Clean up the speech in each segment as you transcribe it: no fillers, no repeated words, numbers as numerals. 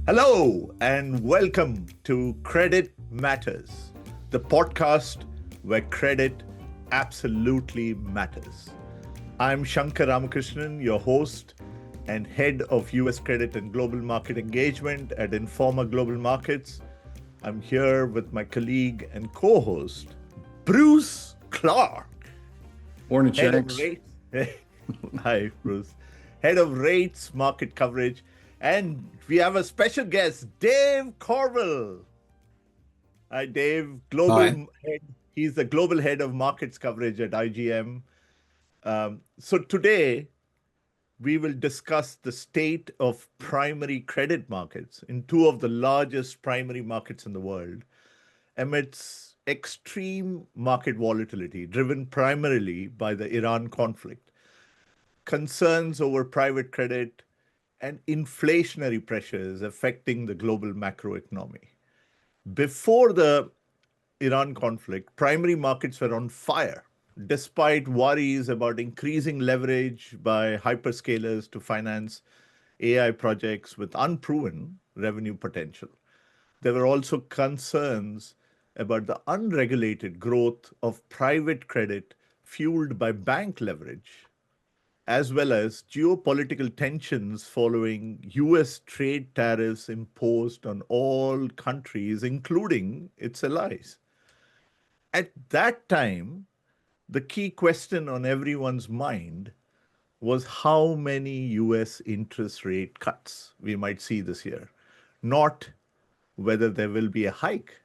Hello, and welcome to Credit Matters, the podcast where credit absolutely matters. I'm Shankar Ramakrishnan, your host and head of US Credit and Global Market Engagement at Informa Global Markets. I'm here with my colleague and co host, Bruce Clark, Morning, head of Shanks. rates. Hi, Bruce. Head of rates market coverage. And we have a special guest, Dave Corbell. Hi, Dave. Hi. Global head. He's the global head of markets coverage at IGM. So today we will discuss the state of primary credit markets in two of the largest primary markets in the world amidst extreme market volatility driven primarily by the Iran conflict, concerns over private credit, and inflationary pressures affecting the global macroeconomy. Before the Iran conflict, primary markets were on fire, despite worries about increasing leverage by hyperscalers to finance AI projects with unproven revenue potential. There were also concerns about the unregulated growth of private credit fueled by bank leverage, as well as geopolitical tensions following US trade tariffs imposed on all countries, including its allies. At that time, the key question on everyone's mind was how many US interest rate cuts we might see this year, not whether there will be a hike.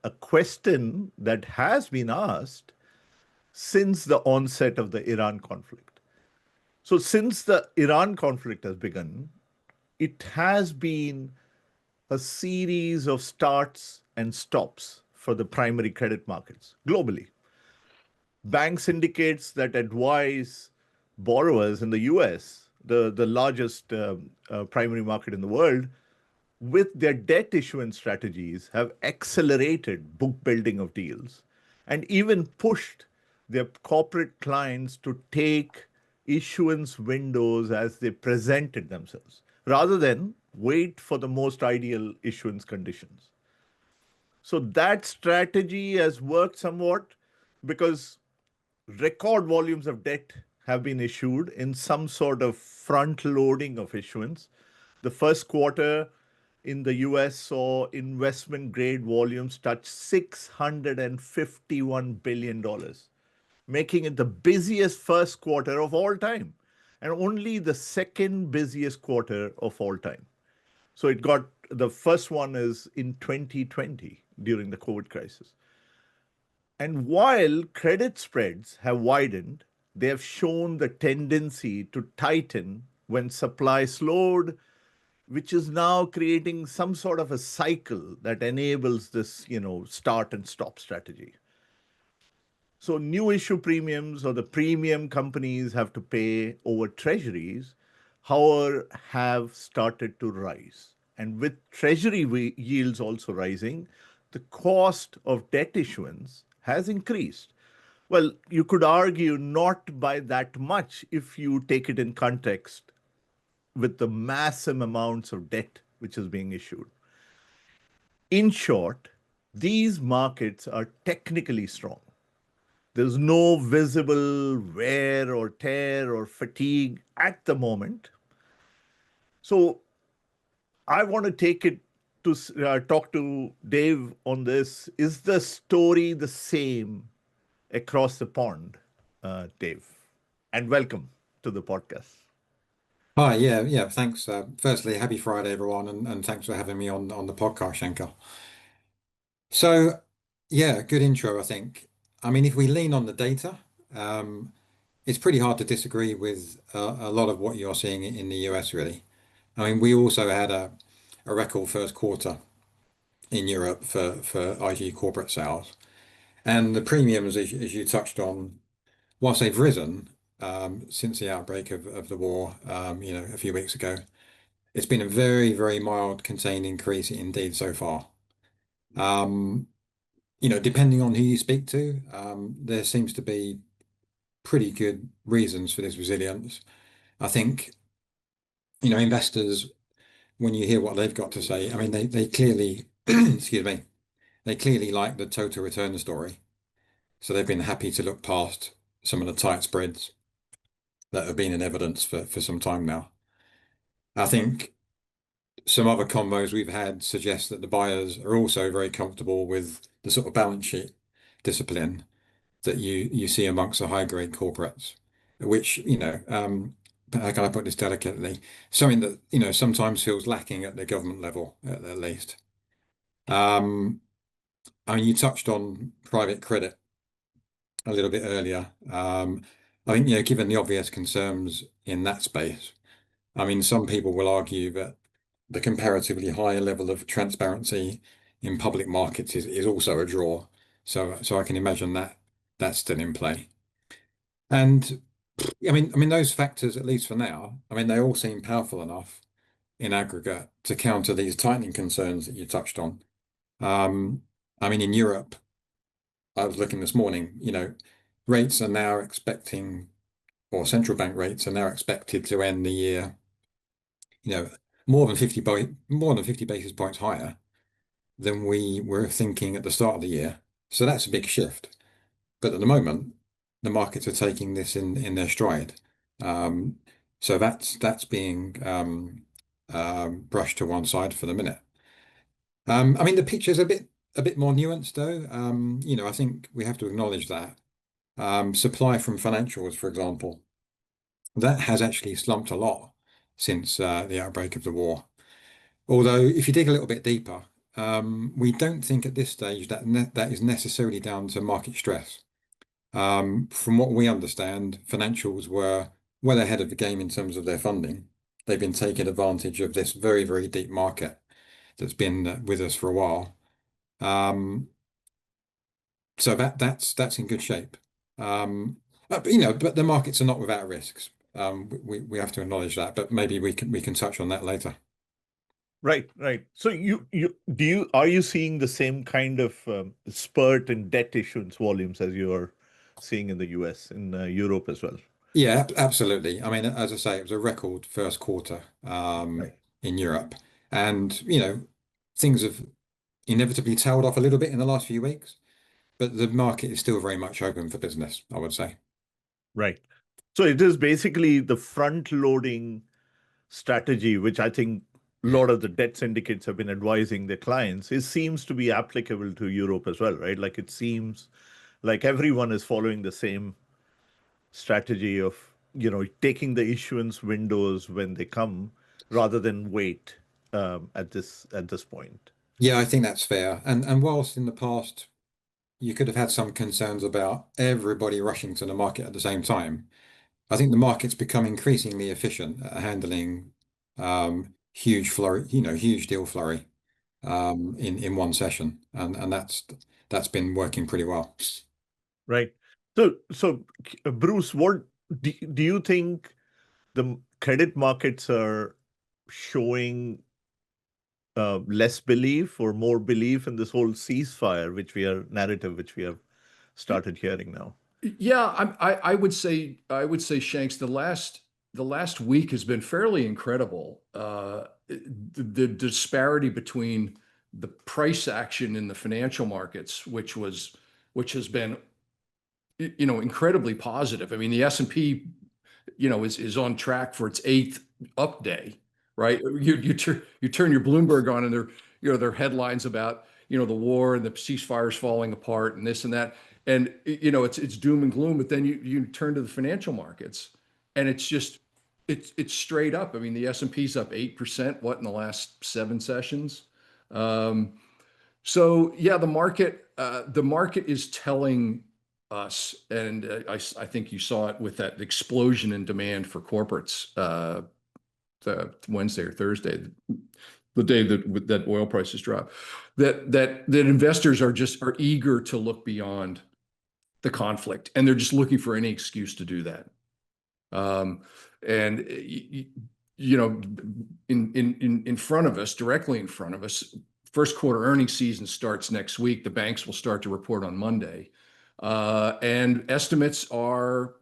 A question that has been asked since the onset of the Iran conflict. So, since the Iran conflict has begun, it has been a series of starts and stops for the primary credit markets globally. Bank syndicates that advise borrowers in the US, the largest primary market in the world, with their debt issuance strategies, have accelerated book building of deals and even pushed their corporate clients to take issuance windows as they presented themselves rather than wait for the most ideal issuance conditions. So that strategy has worked somewhat because record volumes of debt have been issued in some sort of front loading of issuance. The first quarter in the US saw investment grade volumes touch $651 billion, making it the busiest first quarter of all time and only the second busiest quarter of all time. So it got the first one is in 2020 during the COVID crisis. And while credit spreads have widened, they have shown the tendency to tighten when supply slowed, which is now creating some sort of a cycle that enables this, start and stop strategy. So new issue premiums or the premium companies have to pay over treasuries, however, have started to rise. And with treasury yields also rising, the cost of debt issuance has increased. Well, you could argue not by that much if you take it in context with the massive amounts of debt which is being issued. In short, these markets are technically strong. There's no visible wear or tear or fatigue at the moment. So I want to take it to talk to Dave on this. Is the story the same across the pond, Dave? And welcome to the podcast. Hi, yeah. Thanks. Firstly, happy Friday, everyone, and thanks for having me on the podcast, Shankar. So, yeah, good intro, I think. I mean, if we lean on the data, um, it's pretty hard to disagree with a lot of what you're seeing in the US, really. I mean, we also had a record first quarter in Europe for IG corporate sales, and the premiums, as you touched on, whilst they've risen since the outbreak of the war, a few weeks ago, it's been a very, very mild contained increase indeed so far. Um, Depending on who you speak to, there seems to be pretty good reasons for this resilience. I think, investors when you hear what they've got to say, I mean, they clearly, excuse me, they clearly like the total return story. So they've been happy to look past some of the tight spreads that have been in evidence for some time now. I think some other combos we've had suggest that the buyers are also very comfortable with the sort of balance sheet discipline that you see amongst the high grade corporates, which, how can I put this delicately? Something that, sometimes feels lacking at the government level, at least. I mean, you touched on private credit a little bit earlier. I think, given the obvious concerns in that space, I mean, some people will argue that the comparatively higher level of transparency in public markets is also a draw. So I can imagine that that's still in play. And I mean those factors, at least for now, I mean they all seem powerful enough in aggregate to counter these tightening concerns that you touched on. Um, I mean in Europe, I was looking this morning, rates are now expecting, or central bank rates are now expected to end the year, you know, more than 50 basis points higher than we were thinking at the start of the year. So that's a big shift. But at the moment, the markets are taking this in their stride. Um, so that's being brushed to one side for the minute. I mean, the picture's a bit more nuanced though. I think we have to acknowledge that. Supply from financials, for example, that has actually slumped a lot since the outbreak of the war. Although, if you dig a little bit deeper, we don't think at this stage that is necessarily down to market stress. From what we understand, financials were well ahead of the game in terms of their funding. They've been taking advantage of this very, very deep market that's been with us for a while. Um, so that's in good shape. But the markets are not without risks. We have to acknowledge that, but maybe we can touch on that later. Right, right. So are you seeing the same kind of spurt in debt issuance volumes as you're seeing in the US, in Europe as well? Yeah, absolutely. I mean, as I say, it was a record first quarter Right. in Europe, and things have inevitably tailed off a little bit in the last few weeks, but the market is still very much open for business, I would say. Right. So it is basically the front loading strategy, which I think a lot of the debt syndicates have been advising their clients. It seems to be applicable to Europe as well, right? Like it seems like everyone is following the same strategy of, taking the issuance windows when they come rather than wait at this point. Yeah, I think that's fair. And whilst in the past you could have had some concerns about everybody rushing to the market at the same time, I think the market's become increasingly efficient at handling huge flurry, huge deal flurry in one session, and that's been working pretty well. Right. So Bruce, what do you think the credit markets are showing less belief or more belief in this whole ceasefire, narrative, which we have started hearing now? Yeah, I would say Shanks, the last week has been fairly incredible. The disparity between the price action in the financial markets, which has been incredibly positive. I mean, the S&P is on track for its eighth up day, right? You turn your Bloomberg on, and there are headlines about the war and the ceasefires falling apart and this and that, and it's doom and gloom. But then you turn to the financial markets, and it's straight up. I mean, the S&P's up 8%, what, in the last 7 sessions. Um, so yeah, the market is telling us, and I think you saw it with that explosion in demand for corporates the Wednesday or Thursday, the day that oil prices dropped, that investors are eager to look beyond the conflict, and they're just looking for any excuse to do that. And in front of us, directly in front of us, first quarter earnings season starts next week. The banks will start to report on Monday. And estimates are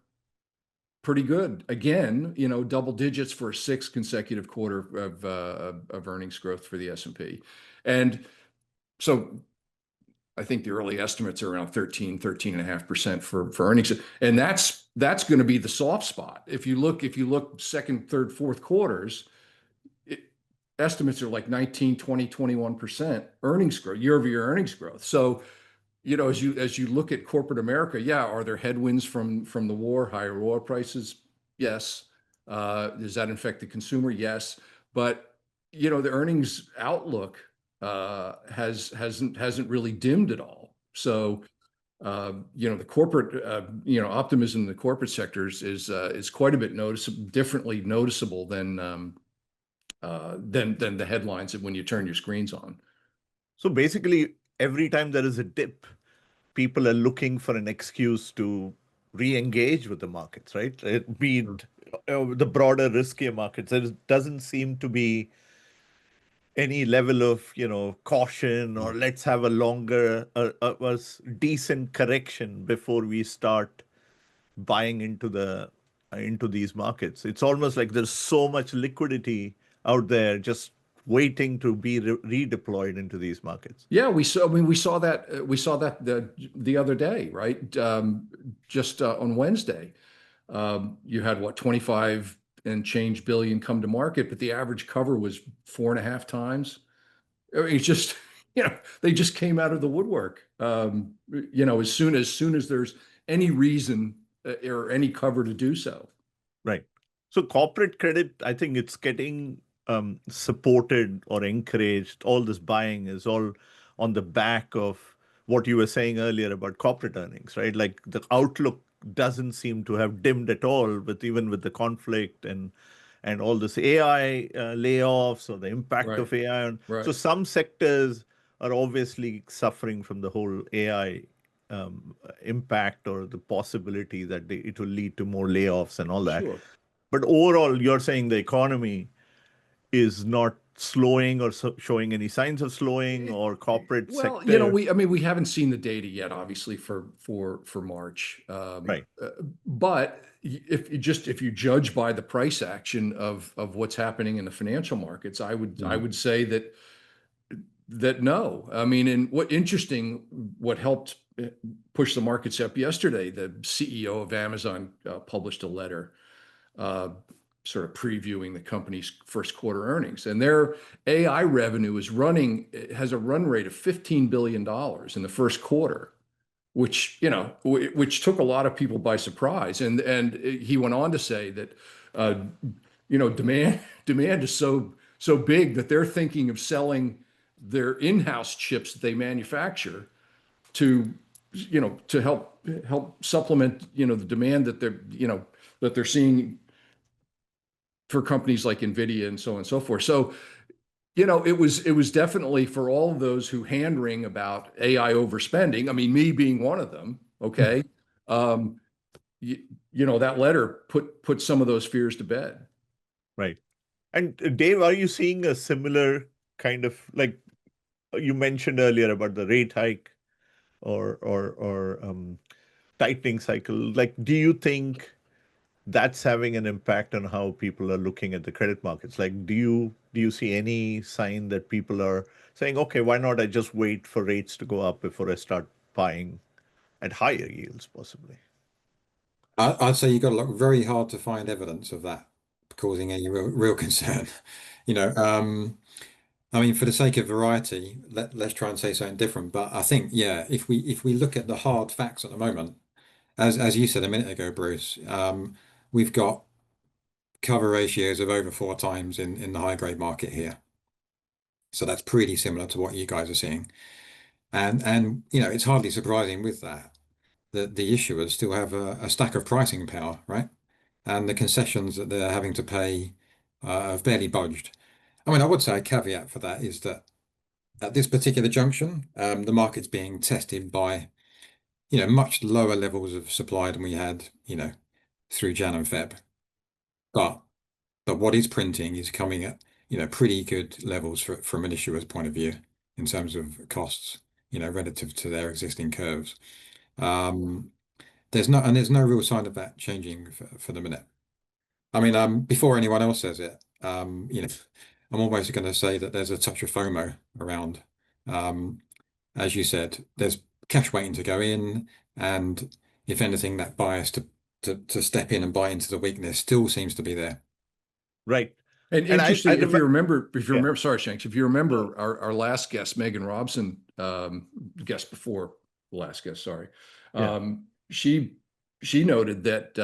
pretty good. Again, double digits for a sixth consecutive quarter of earnings growth for the S&P. And so I think the early estimates are around 13.5% for earnings. And that's going to be the soft spot. If you look second, third, fourth quarters, estimates are like 19, 20, 21% earnings growth, year-over-year earnings growth. So, as you look at corporate America, yeah, are there headwinds from the war, higher oil prices? Yes. Does that affect the consumer? Yes. But the earnings outlook hasn't really dimmed at all. So the corporate optimism in the corporate sectors is quite a bit differently noticeable than the headlines when you turn your screens on. So basically, every time there is a dip, people are looking for an excuse to re-engage with the markets, right? Be it the broader, riskier markets. There doesn't seem to be any level of, caution, or let's have a longer, a decent correction before we start buying into these markets. It's almost like there's so much liquidity out there just waiting to be redeployed into these markets. Yeah, we saw that the other day, right? Just on Wednesday, you had what, 25 and change billion come to market, but the average cover was 4.5 times. I mean, it's just they just came out of the woodwork. As soon as there's any reason or any cover to do so. Right. So corporate credit, I think it's getting supported or encouraged. All this buying is all on the back of what you were saying earlier about corporate earnings, right? Like the outlook doesn't seem to have dimmed at all, even with the conflict and all this AI layoffs or the impact of AI. Right. So some sectors are obviously suffering from the whole AI impact, or the possibility that it will lead to more layoffs and all that. Sure. But overall, you're saying the economy is not slowing or showing any signs of slowing, or corporate sector. We haven't seen the data yet, obviously, for March. Right. But if you judge by the price action of what's happening in the financial markets, I would say that no. I mean, and what helped push the markets up yesterday, the CEO of Amazon published a letter sort of previewing the company's first quarter earnings, and their AI revenue has a run rate of $15 billion in the first quarter, which took a lot of people by surprise. And he went on to say that demand is so big that they're thinking of selling their in-house chips that they manufacture to help supplement the demand that they're seeing for companies like NVIDIA and so on and so forth. So, it was definitely for all of those who hand wring about AI overspending. I mean, me being one of them. Okay, that letter put some of those fears to bed. Right. And Dave, are you seeing a similar kind of, like you mentioned earlier about the rate hike or tightening cycle? Like, do you think that's having an impact on how people are looking at the credit markets? Like, do you see any sign that people are saying, okay, why not I just wait for rates to go up before I start buying at higher yields, possibly? I'd say you've got to look very hard to find evidence of that causing any real concern. I mean, for the sake of variety, let's try and say something different. But I think, yeah, if we look at the hard facts at the moment, as you said a minute ago, Bruce, we've got cover ratios of over 4 times in the high grade market here. So that's pretty similar to what you guys are seeing. And it's hardly surprising with that the issuers still have a stack of pricing power, right? And the concessions that they're having to pay have barely budged. I mean, I would say a caveat for that is that at this particular junction, the market's being tested by, much lower levels of supply than we had, through Jan and Feb. But what is printing is coming at, pretty good levels from an issuer's point of view in terms of costs, relative to their existing curves. there's no real sign of that changing for the minute. I mean, before anyone else says it, I'm almost going to say that there's a touch of FOMO around. As you said, there's cash waiting to go in, and if anything, that bias to step in and buy into the weakness still seems to be there. Right. And And interesting, I if you remember, yeah. sorry, Shanks, if you remember our last guest, Megan Robson, guest before the last guest, sorry, she noted that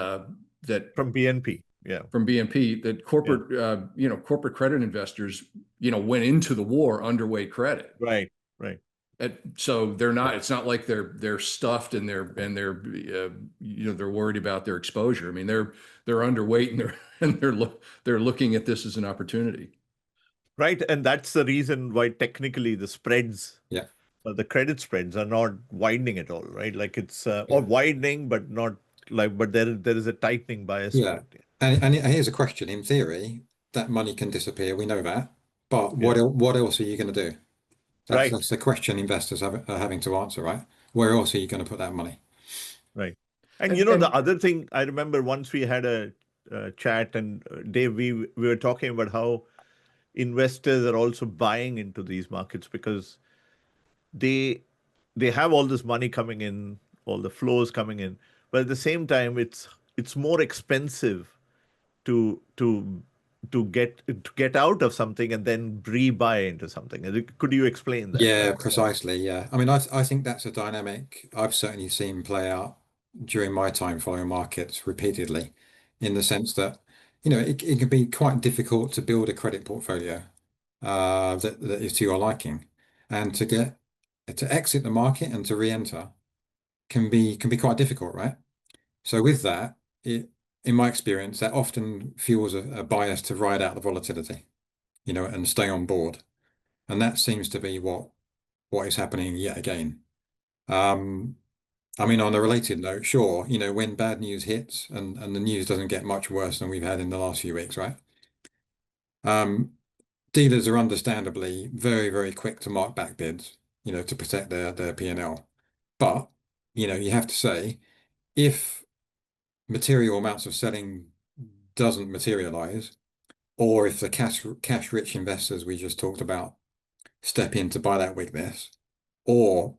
that from BNP, from BNP that corporate credit investors, went into the war underweight credit. Right. So they're not. It's not like they're stuffed and they're worried about their exposure. I mean, they're underweight and they're looking at this as an opportunity. Right, and that's the reason why technically the spreads, the credit spreads are not widening at all, right? Like it's or widening, but not but there is a tightening bias to it. And here's a question. In theory, that money can disappear. We know that, but what else are you going to do? That's the question investors are having to answer, right? Where else are you going to put that money? Right. And the other thing, I remember once we had a chat, and Dave, we were talking about how investors are also buying into these markets because they have all this money coming in, all the flows coming in, but at the same time, it's more expensive to get out of something and then rebuy into something. Could you explain that? Yeah, precisely. Yeah. I mean, I think that's a dynamic I've certainly seen play out during my time following markets repeatedly, in the sense that, it can be quite difficult to build a credit portfolio that is to your liking. And to exit the market and to re-enter can be quite difficult, right? So with that, in my experience, that often fuels a bias to ride out the volatility, and stay on board. And that seems to be what is happening yet again. I mean, on a related note, sure, when bad news hits and the news doesn't get much worse than we've had in the last few weeks, right? Dealers are understandably very, very quick to mark back bids, to protect their P&L. But, you have to say, if material amounts of selling doesn't materialize, or if the cash rich investors we just talked about step in to buy that weakness, or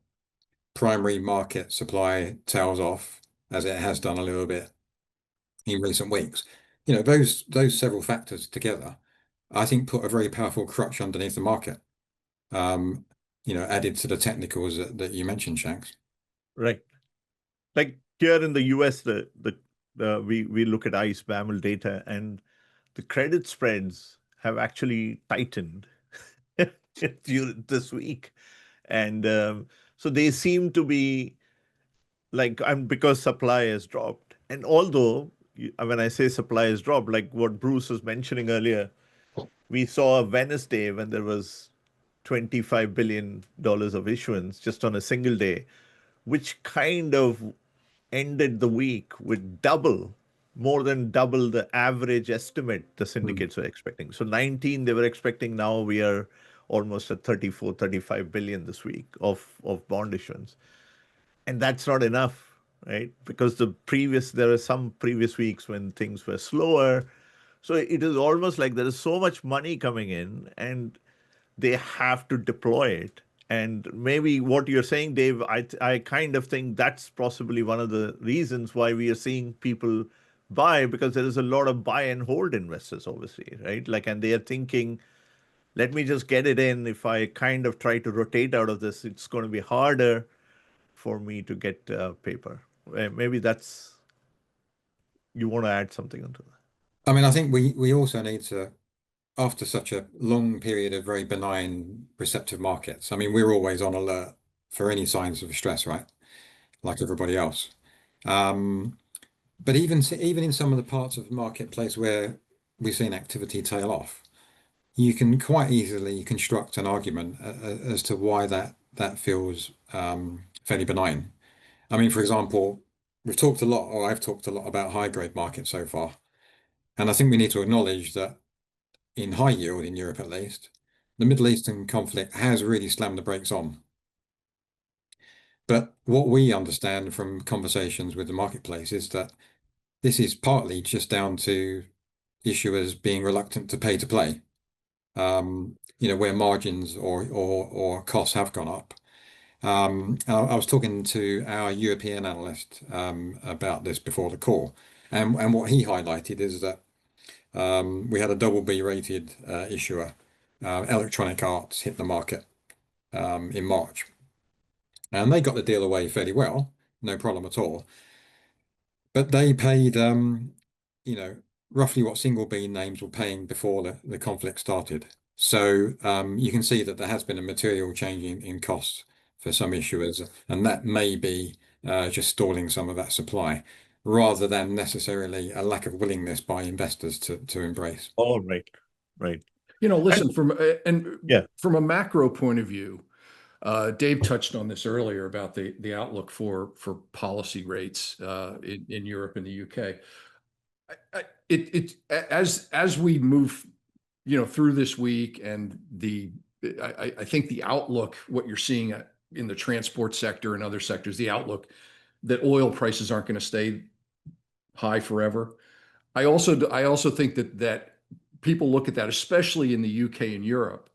primary market supply tails off, as it has done a little bit in recent weeks, those several factors together, I think, put a very powerful crutch underneath the market. Added to the technicals that you mentioned, Shanks. Right. Like here in the US, we look at ICE BAML data, and the credit spreads have actually tightened this week. And so they seem to be because supply has dropped. And although, when I say supply has dropped, like what Bruce was mentioning earlier, we saw a Wednesday when there was $25 billion of issuance just on a single day, which kind of ended the week with more than double the average estimate the syndicates were expecting. So 19 they were expecting. Now we are almost at 34, 35 billion this week of bond issuance. And that's not enough, right? Because there are some previous weeks when things were slower. So it is almost like there is so much money coming in and they have to deploy it. And maybe what you're saying, Dave, I kind of think that's possibly one of the reasons why we are seeing people buy, because there is a lot of buy and hold investors, obviously, right? And they are thinking, let me just get it in. If I kind of try to rotate out of this, it's going to be harder for me to get paper. Maybe you want to add something onto that. I mean, I think we also need to, after such a long period of very benign receptive markets, I mean, we're always on alert for any signs of stress, right? Like everybody else. But even in some of the parts of the marketplace where we've seen activity tail off, you can quite easily construct an argument as to why that feels fairly benign. I mean, for example, we've talked a lot, or I've talked a lot about high grade markets so far. And I think we need to acknowledge that in high yield, in Europe at least, the Middle Eastern conflict has really slammed the brakes on. But what we understand from conversations with the marketplace is that this is partly just down to issuers being reluctant to pay to play, where margins or costs have gone up. I was talking to our European analyst about this before the call, and what he highlighted is that we had a double B rated issuer, Electronic Arts, hit the market in March, and they got the deal away fairly well, no problem at all. But they paid, roughly what single B names were paying before the conflict started. So you can see that there has been a material change in costs for some issuers, and that may be just stalling some of that supply, rather than necessarily a lack of willingness by investors to embrace. Oh, right, right. Listen, Yeah, from a macro point of view, Dave touched on this earlier about the outlook for policy rates in Europe and the UK. As we move, through this week, and I think the outlook, what you're seeing in the transport sector and other sectors, the outlook that oil prices aren't going to stay high forever. I also think that people look at that, especially in the UK and Europe,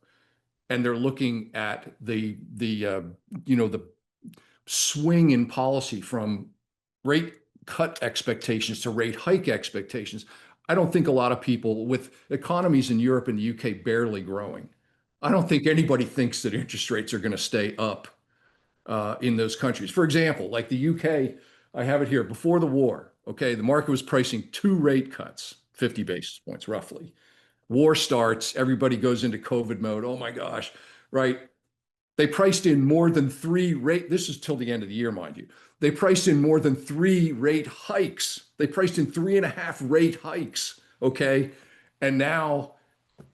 and they're looking at the swing in policy from rate cut expectations to rate hike expectations. I don't think a lot of people, with economies in Europe and the UK barely growing, I don't think anybody thinks that interest rates are going to stay up in those countries. For example, like the UK, I have it here, before the war, okay, the market was pricing 2 rate cuts, 50 basis points roughly. War starts, everybody goes into COVID mode. Oh my gosh, right? They priced in more than 3 rate. This is till the end of the year, mind you. They priced in more than 3 rate hikes. They priced in 3.5 rate hikes. Okay. And now,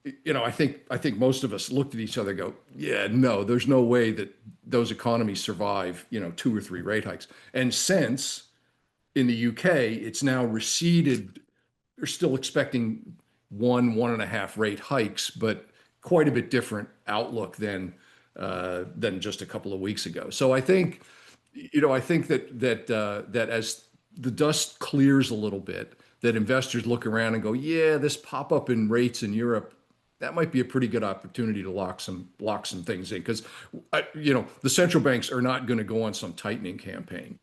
I think most of us looked at each other and go, yeah, no, there's no way that those economies survive, 2 or 3 rate hikes. And since in the UK, it's now receded, they're still expecting 1.5 rate hikes, but quite a bit different outlook than just a couple of weeks ago. So I think that as the dust clears a little bit, that investors look around and go, yeah, this pop up in rates in Europe, that might be a pretty good opportunity to lock some things in, because the central banks are not going to go on some tightening campaign.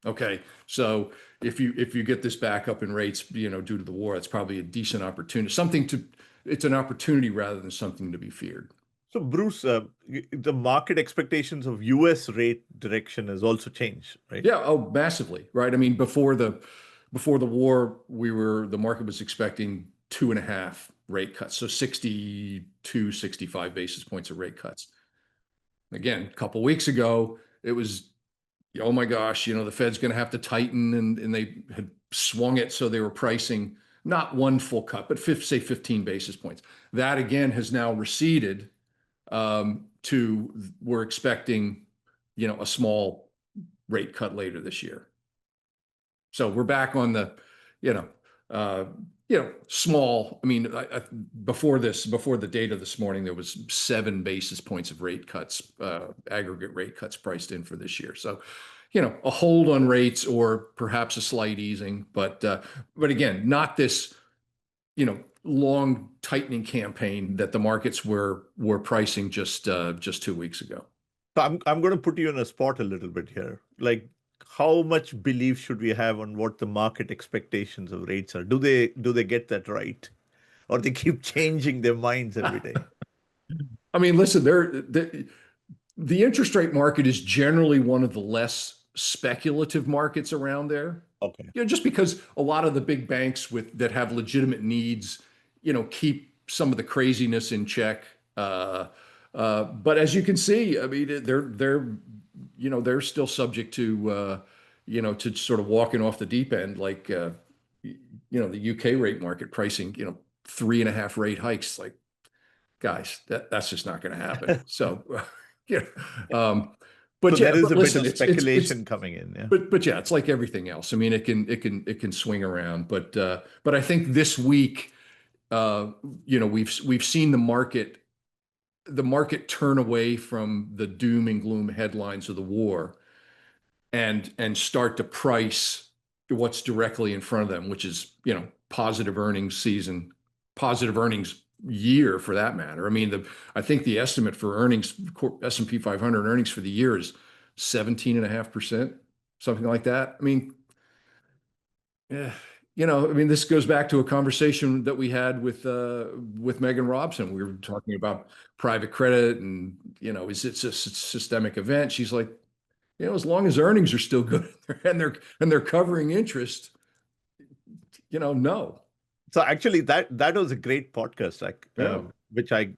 Okay, so if you get this back up in rates, due to the war, it's probably a decent opportunity, it's an opportunity rather than something to be feared. So Bruce, the market expectations of US rate direction has also changed, right? Yeah, oh, massively, right? I mean, before the war, the market was expecting 2.5 rate cuts, so 62, 65 basis points of rate cuts. Again, a couple of weeks ago, it was, oh my gosh, the Fed's going to have to tighten, and they had swung it so they were pricing not one full cut, but say 15 basis points. That again has now receded to, we're expecting, a small rate cut later this year. So we're back on the, small. I mean, before the data this morning, there was 7 basis points of rate cuts, aggregate rate cuts priced in for this year. So, a hold on rates or perhaps a slight easing, but again, not this, long tightening campaign that the markets were pricing just 2 weeks ago. So I'm going to put you on a spot a little bit here. Like, how much belief should we have on what the market expectations of rates are? Do they get that right, or they keep changing their minds every day? I mean, listen, the interest rate market is generally one of the less speculative markets around there. Okay. Just because a lot of the big banks that have legitimate needs, keep some of the craziness in check. But as you can see, I mean, they're still subject to to sort of walking off the deep end, like the UK rate market pricing 3.5 rate hikes. Like, guys, that's just not going to happen. So but so yeah, there is but a listen, bit of speculation coming in. Yeah. But yeah, it's like everything else. I mean, it can swing around. But I think this week, we've seen the market turn away from the doom and gloom headlines of the war, and start to price what's directly in front of them, which is, positive earnings season, positive earnings year for that matter. I mean, I think the estimate for earnings, S&P 500 earnings for the year is 17.5%, something like that. I mean, yeah, this goes back to a conversation that we had with Megan Robson. We were talking about private credit and, is it a systemic event? She's like, as long as earnings are still good and they're covering interest, no. So actually, that was a great podcast, Yeah. which I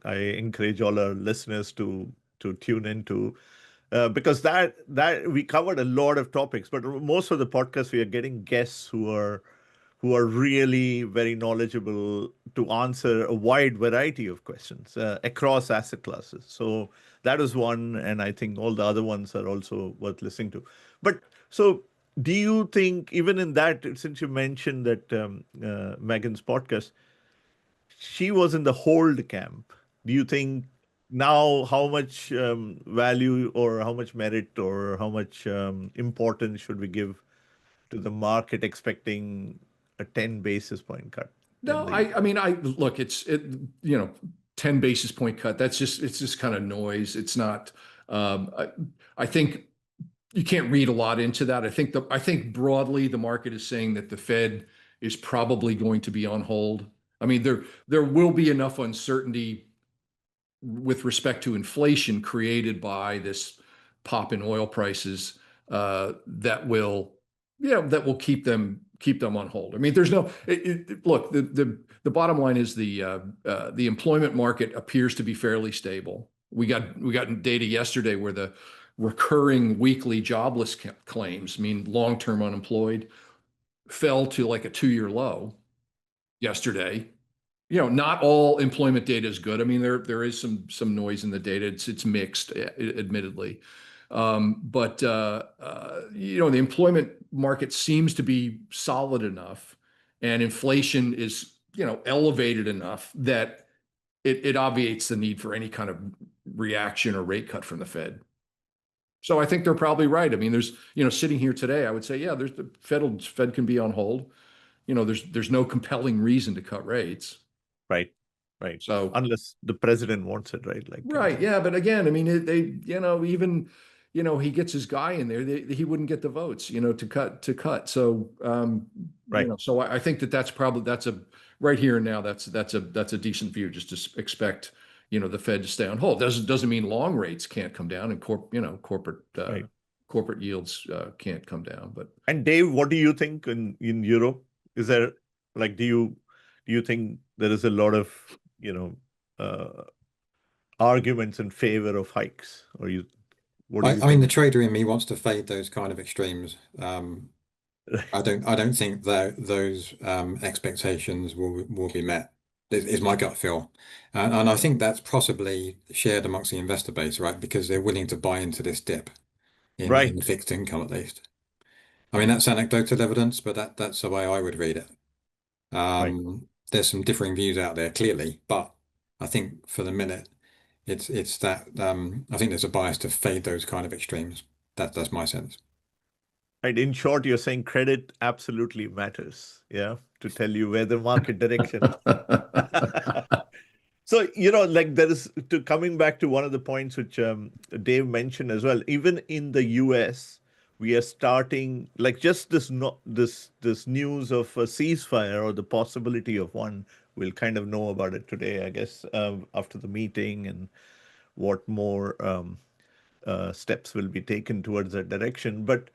encourage all our listeners to tune into, because that we covered a lot of topics, but most of the podcasts we are getting guests who are really very knowledgeable to answer a wide variety of questions across asset classes. So that is one, and I think all the other ones are also worth listening to. But so, do you think, even in that, since you mentioned that Megan's podcast, she was in the hold camp, do you think now how much value or how much merit or how much importance should we give to the market expecting a 10 basis point cut in No, the I mean, look, it's 10 basis point cut. It's just kind of noise. It's not, I think you can't read a lot into that. I think broadly the market is saying that the Fed is probably going to be on hold. I mean, there will be enough uncertainty with respect to inflation created by this pop in oil prices that will keep them on hold. I mean, there's no look. The bottom line is the employment market appears to be fairly stable. We got data yesterday where the recurring weekly jobless claims, I mean long-term unemployed, fell to like a 2-year low yesterday. Not all employment data is good. I mean, there is some noise in the data. It's mixed, admittedly. But the employment market seems to be solid enough, and inflation is elevated enough that it obviates the need for any kind of reaction or rate cut from the Fed. So I think they're probably right. I mean, there's sitting here today, I would say, yeah, there's the Fed can be on hold. There's no compelling reason to cut rates. Right. So unless the president wants it, right? right, yeah, but again, I mean, even he gets his guy in there, he wouldn't get the votes, to cut. So Right. So I think that's a right here and now. That's a decent view. Just to expect the Fed to stay on hold. Doesn't mean long rates can't come down and corporate Right. corporate yields can't come down. But And Dave, what do you think in Europe? Is there do you think there is a lot of arguments in favor of hikes, or what do you I mean, the think? trader in me wants to fade those kind of extremes. I don't think that those expectations will be met. Is my gut feel, and I think that's possibly shared amongst the investor base, right? Because they're willing to buy into this dip in Right. fixed income at least. I mean, that's anecdotal evidence, but that's the way I would read it. Right. There's some differing views out there, clearly, but I think for the minute, it's that I think there's a bias to fade those kind of extremes. That's my sense. Right. In short, you're saying credit absolutely matters, yeah, to tell you where the market direction. So, there is, to coming back to one of the points which Dave mentioned as well, even in the US, we are starting, just this no, this news of a ceasefire or the possibility of one. We'll kind of know about it today, I guess, after the meeting, and what more steps will be taken towards that direction. But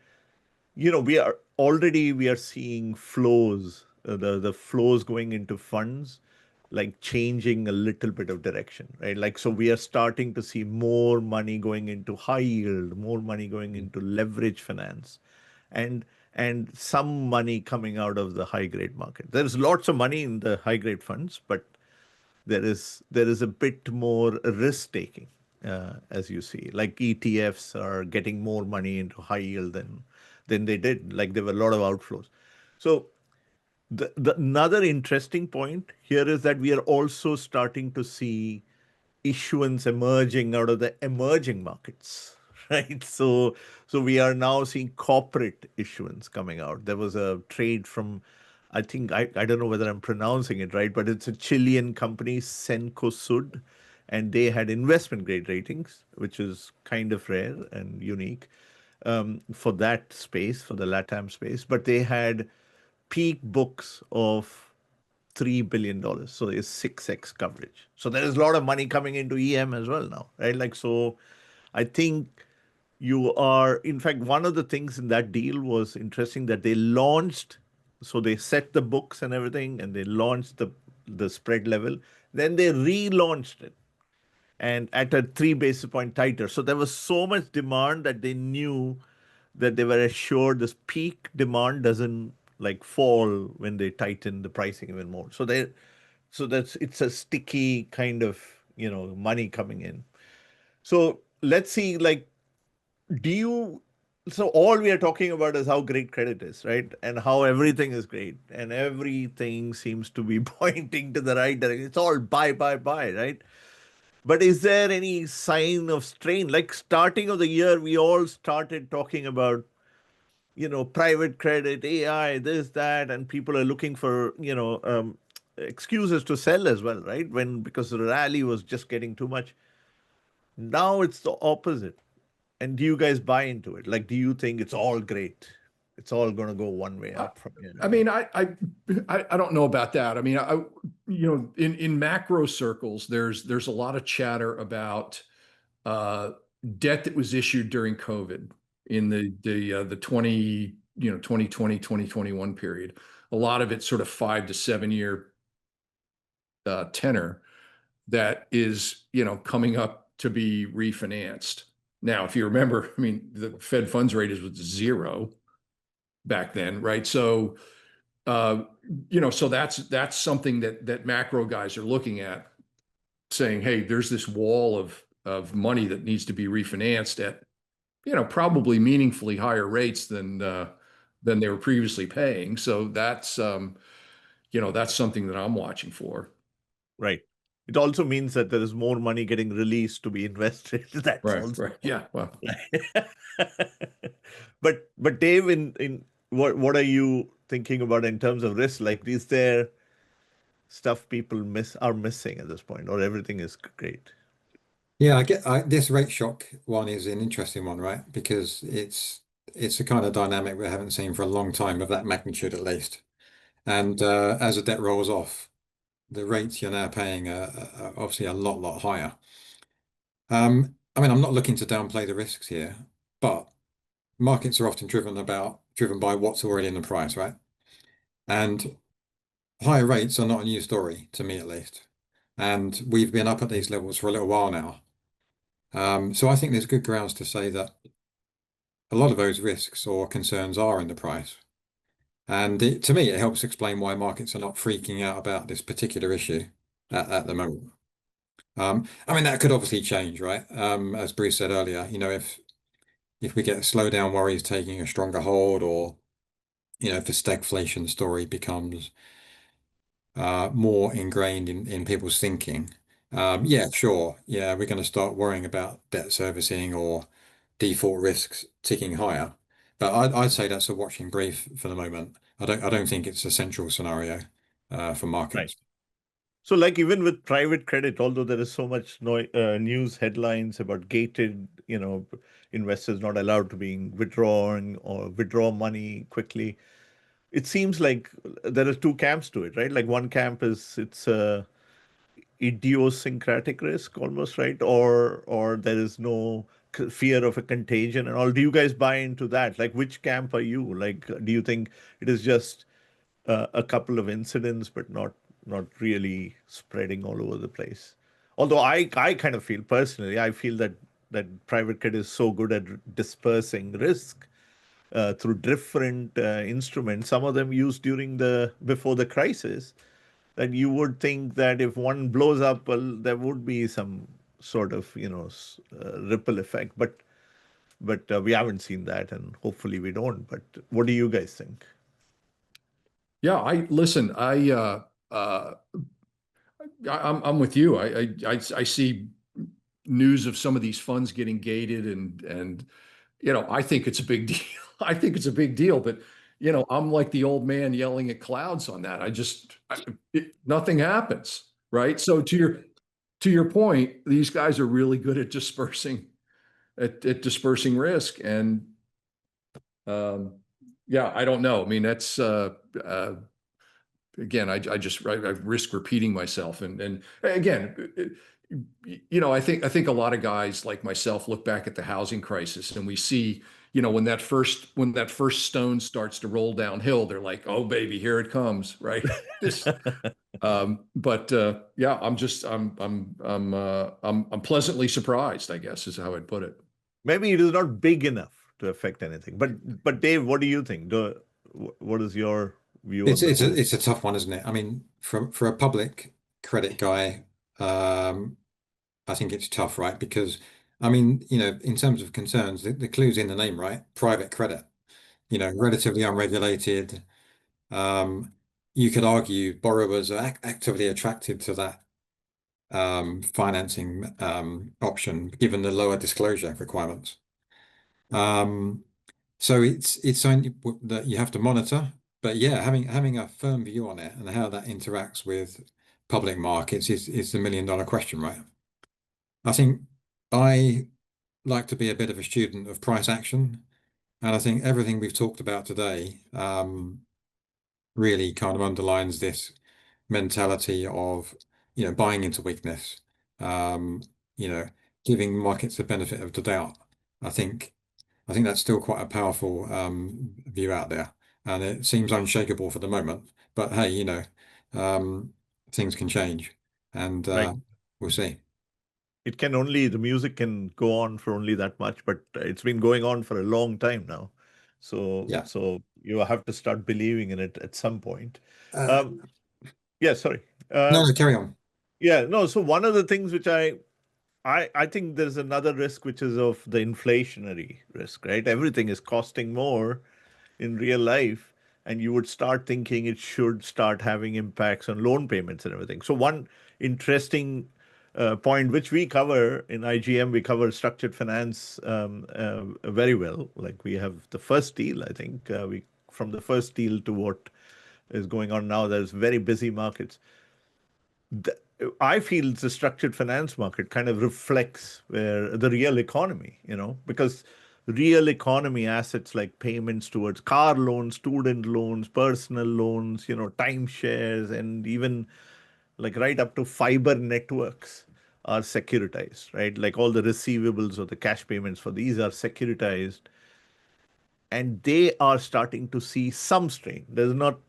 we are seeing flows, the flows going into funds, changing a little bit of direction, right? So we are starting to see more money going into high yield, more money going into leverage finance, and some money coming out of the high grade market. There's lots of money in the high grade funds, but there is a bit more risk taking, as you see. ETFs are getting more money into high yield than they did. There were a lot of outflows. So another interesting point here is that we are also starting to see issuance emerging out of the emerging markets, right? So we are now seeing corporate issuance coming out. There was a trade from, I think, I don't know whether I'm pronouncing it right, but it's a Chilean company, Cencosud, and they had investment grade ratings, which is kind of rare and unique for that space, for the LATAM space. But they had peak books of $3 billion. So there's 6x coverage. So there is a lot of money coming into EM as well now, right? Like, so I think you are, in fact, one of the things in that deal was interesting that they launched, so they set the books and everything, and they launched the spread level. Then they relaunched it and at a 3 basis point tighter. So there was so much demand that they knew that they were assured this peak demand doesn't like fall when they tighten the pricing even more. So that's it's a sticky kind of money coming in. So let's see, like, do you so all we are talking about is how great credit is, right? And how everything is great and everything seems to be pointing to the right direction. It's all buy, buy, buy, right? But is there any sign of strain? Like starting of the year, we all started talking about, private credit, AI, this, that, and people are looking for, excuses to sell as well, right? Because the rally was just getting too much. Now it's the opposite. And do you guys buy into it? Like, do you think it's all great? It's all going to go one way up from here? I mean, I don't know about that. I mean, in macro circles, there's a lot of chatter about debt that was issued during COVID in the 2020, 2021 period. A lot of it sort of 5 to 7 year tenor that is, coming up to be refinanced. Now, if you remember, I mean, the Fed funds rate was 0 back then, right? So, so that's something that macro guys are looking at, saying, hey, there's this wall of money that needs to be refinanced at, probably meaningfully higher rates than they were previously paying. So that's that's something that I'm watching for. Right. It also means that there is more money getting released to be invested. That's Right, also right. Yeah. Well, but Dave, in what are you thinking about in terms of risk? Like, is there stuff people are missing at this point, or everything is great? Yeah, this rate shock one is an interesting one, right? Because it's a kind of dynamic we haven't seen for a long time of that magnitude at least. And as the debt rolls off, the rates you're now paying are obviously a lot higher. I mean, I'm not looking to downplay the risks here, but markets are often driven by what's already in the price, right? And higher rates are not a new story to me, at least. And we've been up at these levels for a little while now. So I think there's good grounds to say that a lot of those risks or concerns are in the price. And to me, it helps explain why markets are not freaking out about this particular issue at the moment. I mean, that could obviously change, right? As Bruce said earlier, if we get slowdown worries taking a stronger hold, or if the stagflation story becomes more ingrained in people's thinking, yeah, sure, yeah, we're going to start worrying about debt servicing or default risks ticking higher. But I'd say that's a watching brief for the moment. I don't think it's a central scenario for Right. markets. So, like, even with private credit, although there is so much news headlines about gated, investors not allowed to be withdrawing or withdraw money quickly, it seems like there are two camps to it, right? Like one camp is it's a idiosyncratic risk almost, right? Or there is no fear of a contagion and all. Do you guys buy into that? Like, which camp are you? Like, do you think it is just a couple of incidents, but not really spreading all over the place? Although I kind of feel personally, I feel that private credit is so good at dispersing risk through different instruments, some of them used before the crisis, that you would think that if one blows up, well, there would be some sort of ripple effect, but we haven't seen that, and hopefully we don't. But what do you guys think? yeah. I'm with you. I see news of some of these funds getting gated, and I think it's a big deal. I think it's a big deal, but I'm like the old man yelling at clouds on that. Nothing happens, right? So to your point, these guys are really good at dispersing risk, and yeah, I don't know. I mean, that's again, I risk repeating myself, and again, I think a lot of guys like myself look back at the housing crisis, and we see, when that first stone starts to roll downhill, they're like, oh baby, here it comes, right? But yeah, I'm pleasantly surprised, I guess, is how I'd put it. Maybe it is not big enough to affect anything. But Dave, what do you think? What is your view on the whole? It's a tough one, isn't it? I mean, for a public credit guy, I think it's tough, right? Because I mean, in terms of concerns, the clue's in the name, right? Private credit, relatively unregulated. You could argue borrowers are actively attracted to that financing option, given the lower disclosure requirements. So it's something that you have to monitor. But yeah, having a firm view on it and how that interacts with public markets is the million-dollar question, right? I think I like to be a bit of a student of price action, and I think everything we've talked about today really kind of underlines this mentality of buying into weakness, um, giving markets the benefit of the doubt. I think that's still quite a powerful view out there, and it seems unshakable for the moment. But hey, things can change, and Like we'll see. the music can go on for only that much, but it's been going on for a long time now. So Yeah. so you have to start believing in it at some point. Uh, Yeah, sorry. no, carry on. Yeah, no. So one of the things which I think there's another risk, which is of the inflationary risk, right? Everything is costing more in real life, and you would start thinking it should start having impacts on loan payments and everything. So one interesting point which we cover in IGM, we cover structured finance very well. Like we have the first deal, I think we from the first deal to what is going on now, there's very busy markets. I feel the structured finance market kind of reflects where the real economy, because real economy assets like payments towards car loans, student loans, personal loans, timeshares, and even like right up to fiber networks are securitized, right? Like all the receivables or the cash payments for these are securitized, and they are starting to see some strain. There's not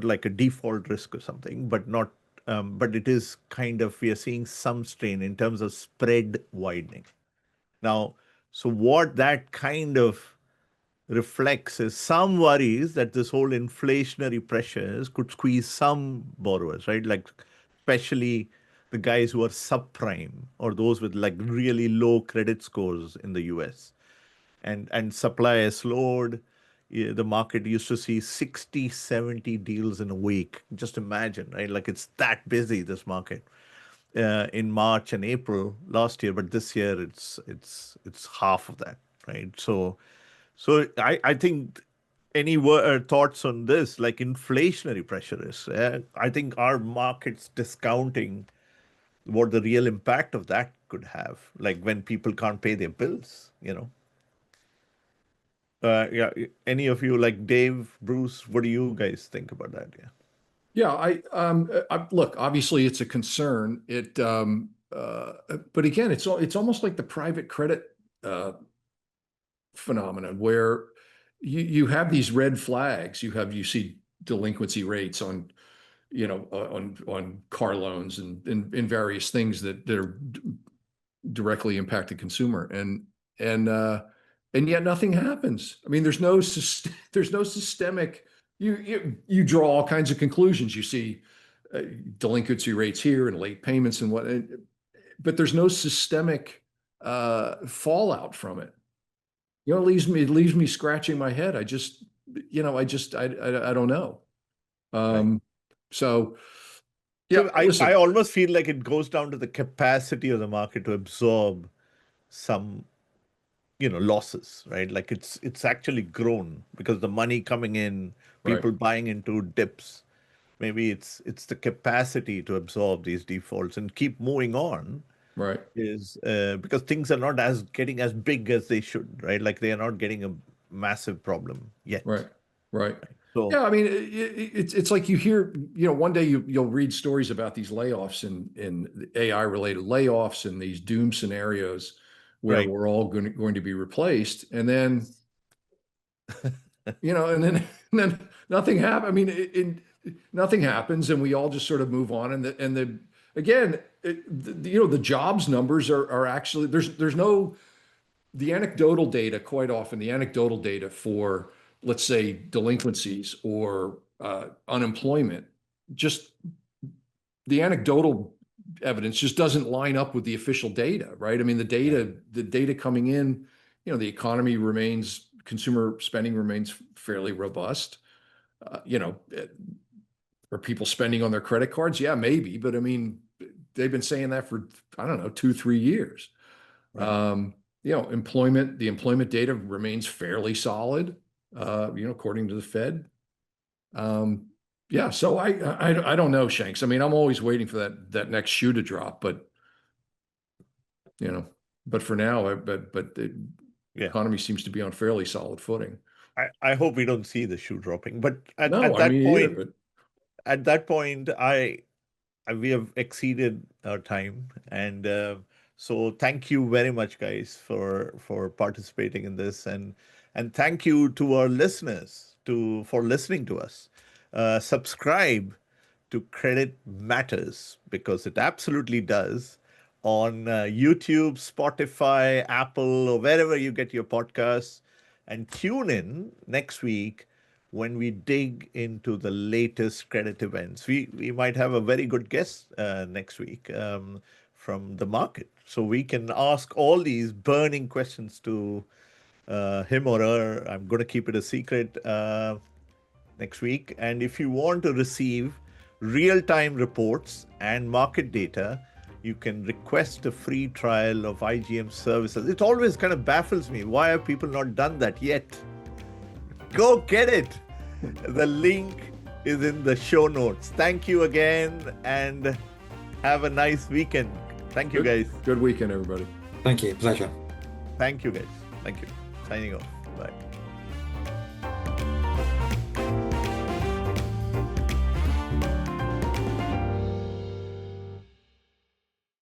like a default risk or something, but not but it is kind of, we are seeing some strain in terms of spread widening. Now, so what that kind of reflects is some worries that this whole inflationary pressures could squeeze some borrowers, right? Like especially the guys who are subprime or those with like really low credit scores in the US. And supply has slowed. The market used to see 60, 70 deals in a week. Just imagine, right? Like it's that busy, this market, in March and April last year, but this year it's half of that, right? So I think any thoughts on this, like inflationary pressure is? I think our market's discounting what the real impact of that could have, like when people can't pay their bills. Yeah, any of you, like Dave, Bruce, what do you guys think about that? Yeah. Yeah, look, obviously it's a concern. But again, it's almost like the private credit phenomenon where you have these red flags. You see delinquency rates on on car loans and in various things that are directly impact the consumer, and yet nothing happens. I mean, there's no systemic. You draw all kinds of conclusions. You see delinquency rates here and late payments and what, but there's no systemic fallout from it. It leaves me scratching my head. I don't know. Right. So Yeah, So I almost feel like it goes down to the capacity of the market to absorb some, losses, right? Like it's actually grown because the money coming in, right, people buying into dips. Maybe it's the capacity to absorb these defaults and keep moving on right, is because things are not getting as big as they should, right? Like they are not getting a massive problem yet. right, right. So Yeah, I mean, it's like you hear, one day you'll read stories about these layoffs and AI related layoffs and these doom scenarios where right. we're all going to be replaced, and then and then nothing happens. I mean, nothing happens, and we all just sort of move on. And again, the jobs numbers are actually there's no the anecdotal data. Quite often, the anecdotal data for, let's say, delinquencies or unemployment, just the anecdotal evidence just doesn't line up with the official data, right? I mean, the data coming in, the economy remains, consumer spending remains fairly robust. Are people spending on their credit cards? Yeah, maybe, but I mean, they've been saying that for, I don't know, 2-3 years. Right. The employment data remains fairly solid, according to the Fed. Yeah, so I don't know, Shanks. I mean, I'm always waiting for that next shoe to drop, but for now, but the economy seems to be on fairly solid footing. I hope we don't see the shoe dropping, but at No, that mean point, either, but at that point, we have exceeded our time, and so thank you very much, guys, for participating in this, and thank you to our listeners for listening to us. Subscribe to Credit Matters because it absolutely does on YouTube, Spotify, Apple, or wherever you get your podcasts, and tune in next week when we dig into the latest credit events. We might have a very good guest next week from the market. So we can ask all these burning questions to him or her. I'm going to keep it a secret next week. And if you want to receive real-time reports and market data, you can request a free trial of IGM services. It always kind of baffles me. Why have people not done that yet? Go get it. The link is in the show notes. Thank you again and have a nice weekend. Thank you, guys. Good weekend, everybody. Thank you. Pleasure. Thank you, guys. Thank you. Signing off. Bye.